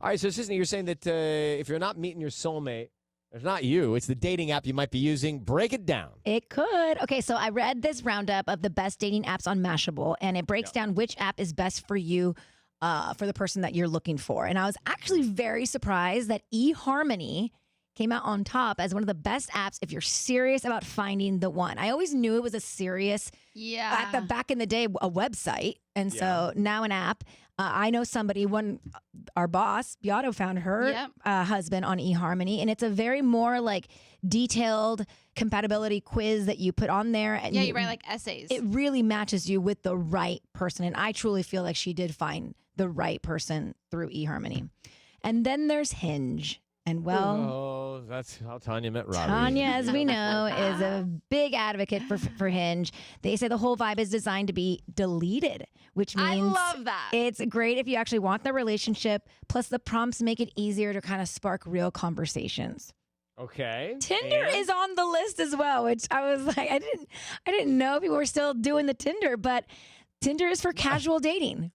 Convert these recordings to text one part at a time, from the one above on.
All right, so Sisney, you're saying that if you're not meeting your soulmate, it's not you, it's the dating app you might be using. Break it down. It could. Okay, so I read this roundup of the best dating apps on Mashable, and it breaks down which app is best for you, for the person that you're looking for. And I was actually very surprised that eHarmony came out on top as one of the best apps if you're serious about finding the one. I always knew it was a serious, at the back in the day, a website. And so now an app. I know somebody, our boss, Beato, found her husband on eHarmony. And it's a very more like detailed compatibility quiz that you put on there. And you write like essays. It really matches you with the right person. And I truly feel like she did find the right person through eHarmony. And then there's Hinge. And that's how Tanya met Robbie. Tanya, as we know, is a big advocate for Hinge. They say the whole vibe is designed to be deleted, which means I love that. It's great if you actually want the relationship. Plus, the prompts make it easier to kind of spark real conversations. Okay. Tinder is on the list as well, which I was like, I didn't know people were still doing the Tinder, but Tinder is for casual dating.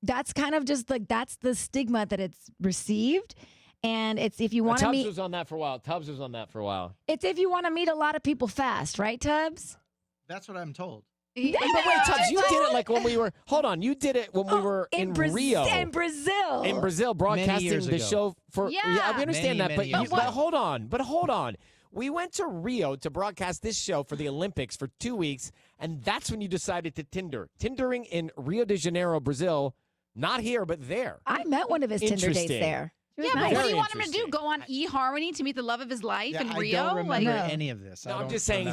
That's kind of just like that's the stigma that it's received. And it's if you want to meet. Tubbs was on that for a while. It's if you want to meet a lot of people fast, right, Tubbs? That's what I'm told. Yeah, but wait, Tubbs, you did it like when we were. Hold on, you did it when we were in Rio, in Brazil, broadcasting the show for. Yeah, we understand that, but hold on. We went to Rio to broadcast this show for the Olympics for 2 weeks, and that's when you decided to Tindering in Rio de Janeiro, Brazil, not here but there. I met one of his Tinder dates there. Yeah, but what do you want him to do? Go on eHarmony to meet the love of his life in Rio? I don't remember any of this. No, I'm just saying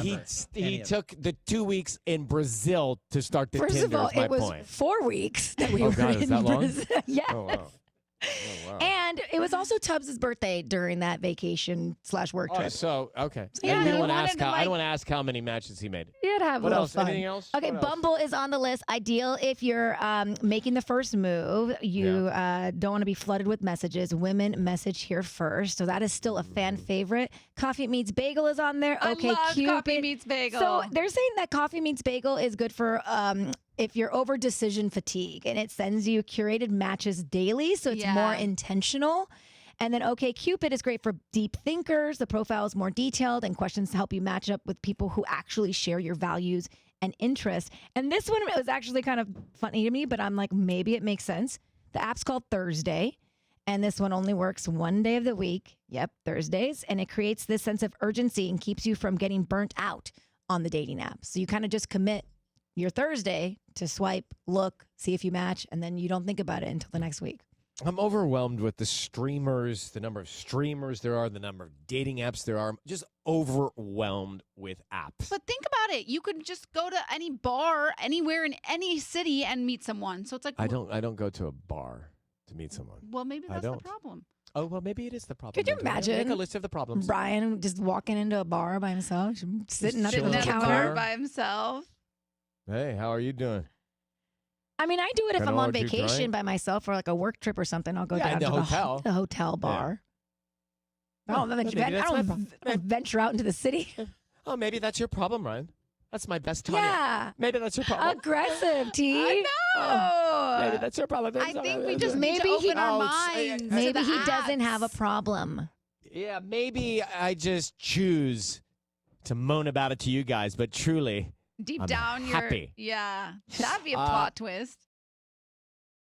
he took the 2 weeks in Brazil to start the First Tinder. of all, is it was point. 4 weeks that we were is in that long? Brazil. Yeah. Oh, wow. Oh, wow. And it was also Tubbs' birthday during that vacation/work trip. Okay. Yeah, I he don't want wanted to to, ask how many matches he made. You'd have What a little else? fun. Anything else? Okay, What else? Bumble is on the list. Ideal if you're making the first move. You don't want to be flooded with messages. Women message here first. So that is still a fan favorite. Coffee Meets Bagel is on there. Okay, I love Cupid. Coffee Meets Bagel. So they're saying that Coffee Meets Bagel is good for if you're over decision fatigue, and it sends you curated matches daily, so it's more intentional. And then OkCupid is great for deep thinkers. The profile is more detailed and questions to help you match up with people who actually share your values and interests. And this one was actually kind of funny to me, but I'm like, maybe it makes sense. The app's called Thursday, and this one only works one day of the week. Yep, Thursdays. And it creates this sense of urgency and keeps you from getting burnt out on the dating app. So you kind of just commit your Thursday to swipe, look, see if you match, and then you don't think about it until the next week. I'm overwhelmed with the streamers, the number of streamers there are, the number of dating apps there are. I'm just overwhelmed with apps. But think about it. You could just go to any bar anywhere in any city and meet someone. So it's like I don't go to a bar to meet someone. Well, maybe that's the problem. Oh, well, maybe it is the problem. Could you imagine? Make a list of the problems. Ryan just walking into a bar by himself, sitting up at Sitting the at a counter. bar by himself. Hey, how are you doing? I mean, I do it if Kinda I'm on what you vacation drank? by myself or like a work trip or something. I'll go Yeah, down in the to hotel. the hotel bar. I don't, maybe that's my problem. venture out into the city. Oh, maybe that's your problem, Ryan. That's my best time. Yeah. Maybe that's your problem. Aggressive, T. I know. Maybe that's your problem. I think we just need to open our minds. to Maybe the he doesn't apps. have a problem. Yeah, maybe I just choose to moan about it to you guys, but truly, Deep I'm down, happy. Yeah, that'd be a plot twist.